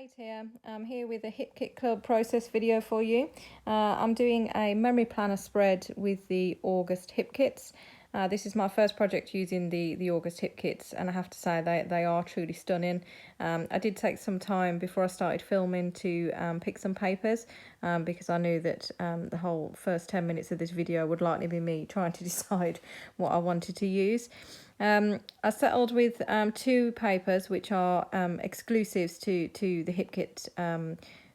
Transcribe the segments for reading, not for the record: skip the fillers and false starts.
Kate here. I'm here with a Hip Kit Club process video for you. I'm doing a memory planner spread with the August Hip Kits. This is my first project using the August Hip Kits, and I have to say they are truly stunning. I did take some time before I started filming to pick some papers because I knew that the whole first 10 minutes of this video would likely be me trying to decide what I wanted to use. I settled with two papers which are exclusives to the Hip Kit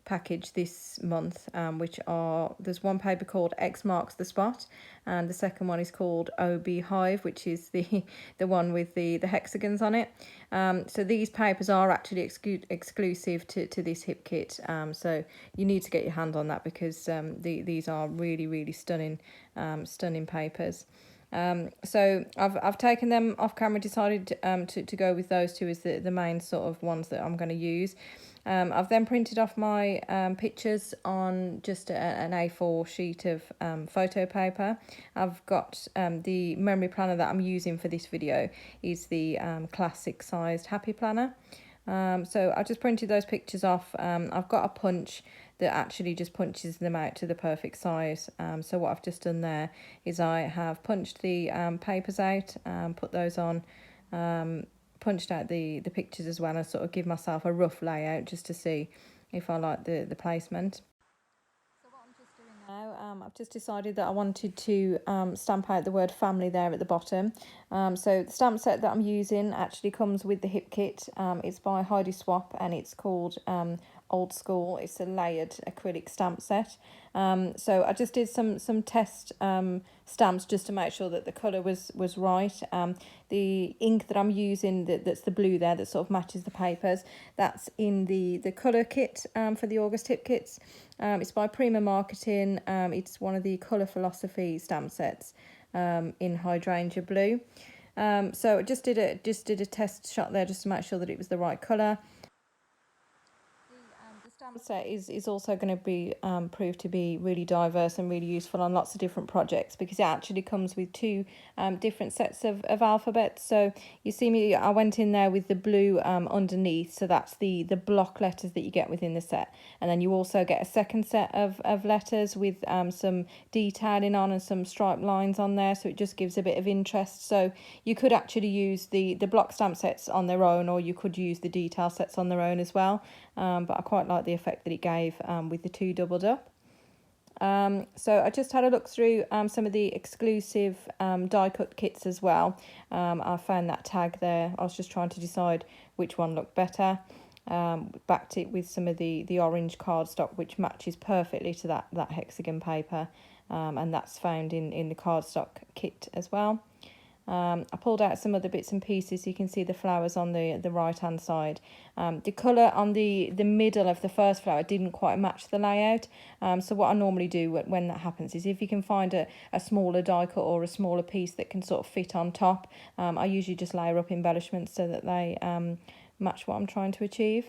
package this month, which are, there's one paper called X Marks the Spot, and the second one is called OB Hive, which is the one with the hexagons on it. So these papers are actually exclusive to this Hip Kit, so you need to get your hand on that because these are really stunning papers. So I've taken them off camera, decided to go with those two as the main sort of ones that I'm going to use. I've then printed off my pictures on just an A4 sheet of photo paper. I've got the memory planner that I'm using for this video is the classic sized Happy Planner. So I just printed those pictures off. I've got a punch that actually just punches them out to the perfect size. So what I've just done there is I have punched the papers out, put those on, punched out the pictures as well, and sort of give myself a rough layout just to see if I like the placement. So what I'm just doing now, I've just decided that I wanted to stamp out the word family there at the bottom. So the stamp set that I'm using actually comes with the Hip Kit. It's by Heidi Swapp and it's called Old School. It's a layered acrylic stamp set. So I just did some test stamps just to make sure that the colour was right. The ink that I'm using, that's the blue there that sort of matches the papers, that's in the colour kit for the August Hip Kits. It's by Prima Marketing. It's one of the Colour Philosophy stamp sets in Hydrangea Blue. So I just did a test shot there just to make sure that it was the right colour. The stamp set is also going to be proved to be really diverse and really useful on lots of different projects because it actually comes with two different sets of alphabets. So you see me, I went in there with the blue underneath, so that's the block letters that you get within the set, and then you also get a second set of letters with some detailing on and some striped lines on there, so it just gives a bit of interest. So you could actually use the block stamp sets on their own, or you could use the detail sets on their own as well. But I quite like the effect that it gave with the two doubled up. So I just had a look through some of the exclusive die cut kits as well. I found that tag there. I was just trying to decide which one looked better. Backed it with some of the orange cardstock, which matches perfectly to that hexagon paper, and that's found in the cardstock kit as well. I pulled out some other bits and pieces so you can see the flowers on the right hand side. The colour on the middle of the first flower didn't quite match the layout, so what I normally do when that happens is if you can find a smaller die cut or a smaller piece that can sort of fit on top, I usually just layer up embellishments so that they match what I'm trying to achieve.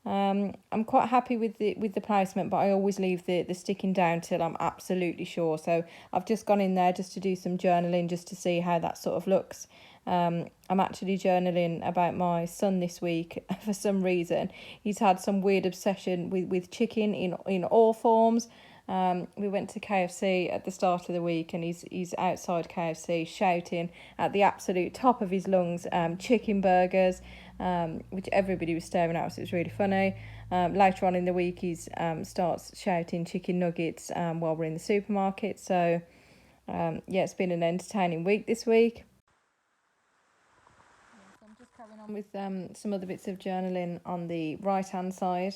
I'm quite happy with the placement, but I always leave the sticking down till I'm absolutely sure. So I've just gone in there just to do some journaling, just to see how that sort of looks. I'm actually journaling about my son this week. For some reason, he's had some weird obsession with chicken in all forms. We went to KFC at the start of the week, and he's outside KFC shouting at the absolute top of his lungs, chicken burgers, which everybody was staring at, so it was really funny. Later on in the week, he starts shouting chicken nuggets while we're in the supermarket. So yeah, it's been an entertaining week this week. So I'm just carrying on with some other bits of journaling on the right hand side,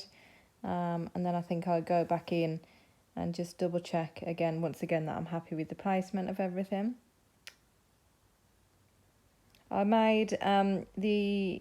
and then I think I'll go back in and just double check once again that I'm happy with the placement of everything. I made at the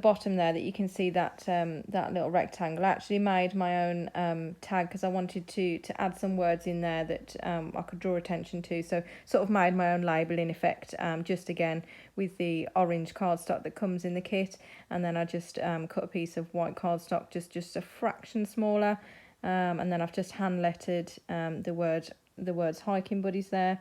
bottom there that you can see that that little rectangle. I actually made my own tag because I wanted to add some words in there that I could draw attention to. So sort of made my own label in effect, just again with the orange cardstock that comes in the kit, and then I just cut a piece of white cardstock just a fraction smaller, and then I've just hand lettered the words hiking buddies there.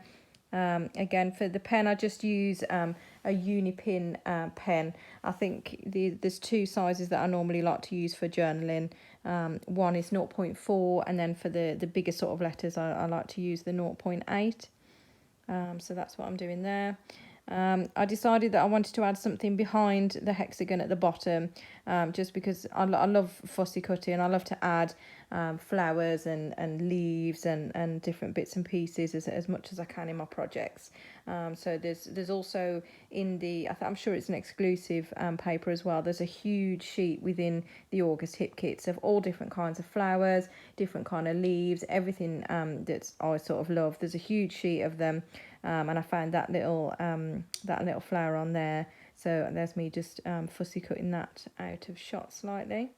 Again, for the pen, I just use a Unipin pen. I think there's two sizes that I normally like to use for journaling. One is 0.4, and then for the bigger sort of letters, I like to use the 0.8. So that's what I'm doing there. I decided that I wanted to add something behind the hexagon at the bottom, just because I love fussy cutting. I love to add flowers and leaves and different bits and pieces as much as I can in my projects. So there's also in I'm sure it's an exclusive paper as well. There's a huge sheet within the August Hip Kits of all different kinds of flowers, different kind of leaves, everything that I sort of love. There's a huge sheet of them. And I found that little flower on there, so there's me just fussy cutting that out of shot slightly.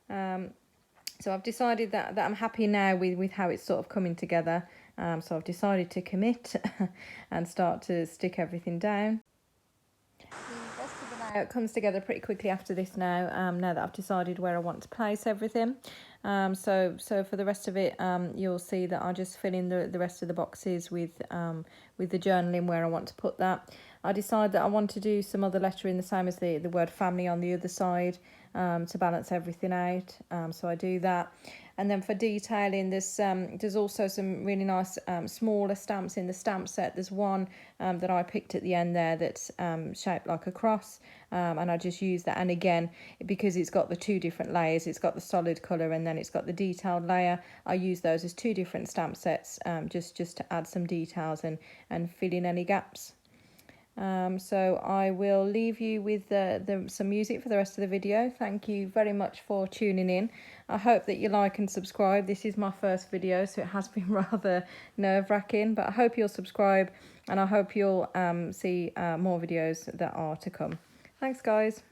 So I've decided that I'm happy now with how it's sort of coming together. So I've decided to commit and start to stick everything down. The rest of the layout comes together pretty quickly after this now, now that I've decided where I want to place everything. So for the rest of it, you'll see that I just fill in the rest of the boxes with the journaling where I want to put that. I decided that I want to do some other lettering the same as the word family on the other side, to balance everything out. So I do that. And then for detailing, there's also some really nice smaller stamps in the stamp set. There's one that I picked at the end there that's shaped like a cross, and I just use that. And again, because it's got the two different layers, it's got the solid colour and then it's got the detailed layer, I use those as two different stamp sets, just to add some details and fill in any gaps. So I will leave you with some music for the rest of the video. Thank you very much for tuning in. I hope that you like and subscribe. This is my first video, so it has been rather nerve-wracking, but I hope you'll subscribe, and I hope you'll see more videos that are to come. Thanks, guys.